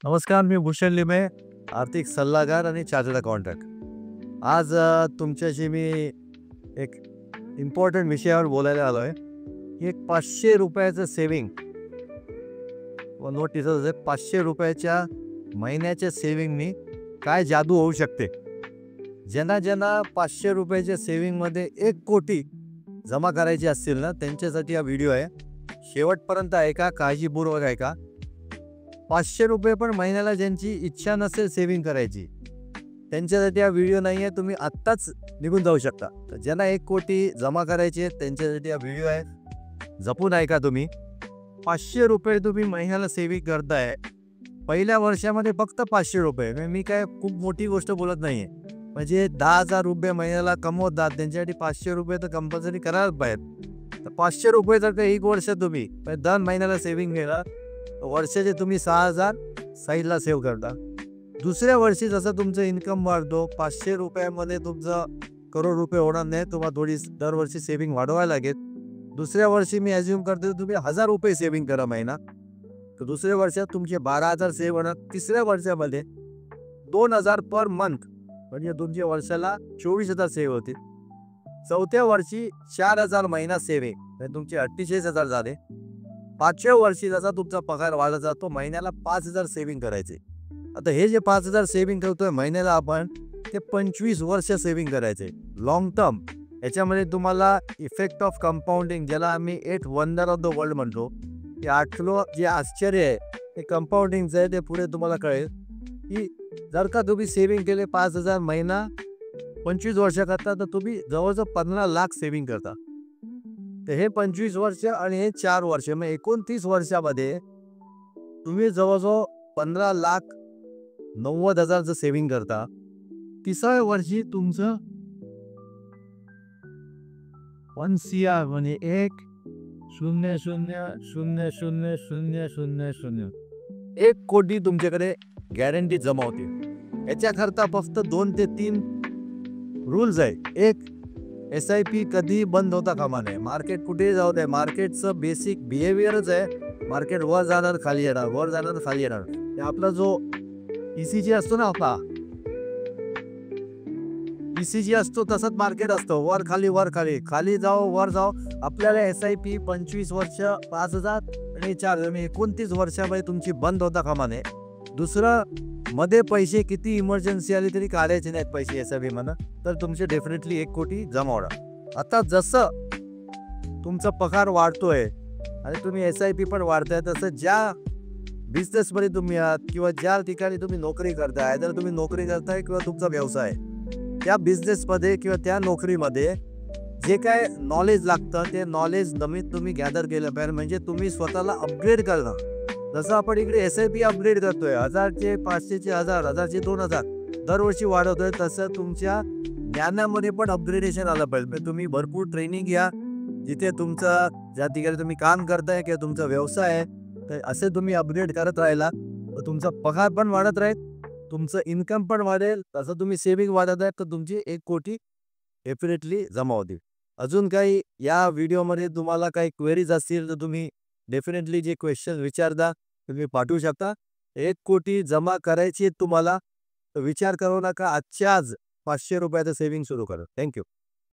नमस्कार, मी भूषण लिमे, आर्थिक सल्लागार आणि चार्टर्ड अकाउंटंट. आज तुमच्याशी मी एक इम्पॉर्टंट विषयावर बोलायला आलो आहे, की एक ₹500 सेव्हिंग व नोटीस असे ₹500 महिन्याच्या सेव्हिंगनी काय जादू होऊ शकते. ज्यांना ज्यांना ₹500 सेव्हिंगमध्ये 1,00,00,000 जमा करायचे असतील ना, त्यांच्यासाठी हा व्हिडिओ आहे. शेवटपर्यंत ऐका, काळजीपूर्वक ऐका. ₹500 पण महिन्याला ज्यांची इच्छा नसेल सेव्हिंग करायची, त्यांच्यासाठी हा व्हिडिओ नाही आहे. तुम्ही आत्ताच निघून जाऊ शकता. तर ज्यांना 1,00,00,000 जमा करायचे आहेत त्यांच्यासाठी हा व्हिडिओ आहे. जपून ऐका तुम्ही. ₹500 तुम्ही महिन्याला सेव्हिंग करताय. पहिल्या वर्षामध्ये फक्त ₹500. म्हणजे मी काय खूप मोठी गोष्ट बोलत नाही आहे. म्हणजे ₹10,000 महिन्याला कमवतात त्यांच्यासाठी ₹500 तर कंपल्सरी करायलाच पाहिजे. तर ₹500 जर का 1 वर्ष तुम्ही दर महिन्याला सेव्हिंग केलं, वर्षाचे तुम्ही 6,000 साईडला सेव्ह करता. दुसऱ्या वर्षी जसं तुमचं इन्कम वाढतो, ₹500 तुमचं करोड रुपये होणार नाही. तुम्हाला थोडी दरवर्षी सेव्हिंग वाढवायला लागेल. दुसऱ्या वर्षी मी ॲज्युम करतो तुम्ही ₹1,000 सेव्हिंग करा महिना. तर दुसऱ्या वर्षात तुमचे 12,000 सेव्ह होणार. तिसऱ्या वर्षामध्ये 2,000 पर मंथ, म्हणजे तुमच्या वर्षाला 24,000 सेव्ह होतील. चौथ्या वर्षी 4,000 महिना सेव्हिंग, म्हणजे तुमचे 48,000 झाले. 5व्या वर्षी जसा तुमचा पगार वाढत जातो, महिन्याला 5,000 सेव्हिंग करायचे. आता हे जे 5,000 सेव्हिंग करतोय महिन्याला आपण, ते 25 वर्ष सेव्हिंग करायचे, लाँग टर्म. याच्यामध्ये तुम्हाला इफेक्ट ऑफ कंपाऊंडिंग, ज्याला आम्ही 8 वंडर ऑफ द वर्ल्ड म्हणतो, ते 8 जे आश्चर्य आहे ते कंपाऊंडिंगचं आहे. ते पुढे तुम्हाला कळेल की जर का तुम्ही सेव्हिंग केले 5,000 महिना 25 वर्ष करता, तर तुम्ही जवळजवळ 15 लाख सेव्हिंग करता. तर हे 25 वर्ष आणि हे 4 वर्ष, मग 29 वर्षामध्ये तुम्ही जवळजवळ 15,90,000चं सेव्हिंग करता. तिसऱ्या वर्षी तुमचं 1 CR, म्हणजे 1,00,00,00,00,00,00 1,00,00,000 तुमच्याकडे गॅरंटी जमा होते. याच्याकरता फक्त 2 ते 3 रूल्स आहे. एक, SIP कधी बंद होता कामा नये. मार्केट कुठेही जाऊ दे, मार्केटचं बेसिक बिहेवियरच आहे, मार्केट वर जाणार खाली येणार, वर जाणार खाली येणार. आपला जो ECG असतो ना, आपला ECG असतो तसंच मार्केट असतं, वर खाली वर खाली, खाली जाओ वर जाओ. आपल्याला SIP 25 वर्ष 5,000 आणि 29 वर्षामध्ये तुमची बंद होता कामा नये. दुसरं, मध्ये पैसे किती इमर्जन्सी आली तरी काढायचे नाहीत पैसे SIP म्हणा, तर तुमचे डेफिनेटली 1,00,00,000 जमा होणार. आता जसं तुमचा पगार वाढतोय आणि तुम्ही SIP पण वाढताय, तसं ज्या बिझनेसमध्ये तुम्ही आहात किंवा ज्या ठिकाणी तुम्ही नोकरी करताय, जर तुम्ही नोकरी करताय किंवा तुमचा व्यवसाय आहे, त्या बिझनेसमध्ये किंवा त्या नोकरीमध्ये जे काय नॉलेज लागतं ते नॉलेज नवीन तुम्ही गॅदर केलं पाहिजे. म्हणजे तुम्ही स्वतःला अपग्रेड करणं. जसं आपण इकडे SIP अपग्रेड करतोय, 1,000चे 500चे 1,000, 1,000चे 2,000 दरवर्षी वाढवतोय, तसं तुमच्या ज्ञानामध्ये पण अपग्रेडेशन आलं पाहिजे. म्हणजे तुम्ही भरपूर ट्रेनिंग घ्या. जिथे तुमचं, ज्या ठिकाणी तुम्ही काम करताय किंवा तुमचा व्यवसाय आहे, तर असे तुम्ही अपग्रेड करत राहिला तर तुमचा पगार पण वाढत राहील, तुमचं इन्कम पण वाढेल. तसं तुम्ही सेव्हिंग वाढत आहे तर तुमची 1,00,00,000 डेफिनेटली जमा होतील. अजून काही या व्हिडिओमध्ये तुम्हाला काही क्वेरीज असतील तर तुम्ही डेफिनेटली जे क्वेश्चन विचारता तुम्ही पाठवू शकता. 1,00,00,000 जमा करायची आहेत तुम्हाला, तर विचार करू नका, आजच्या आज ₹500 सेव्हिंग सुरू करा. थँक्यू.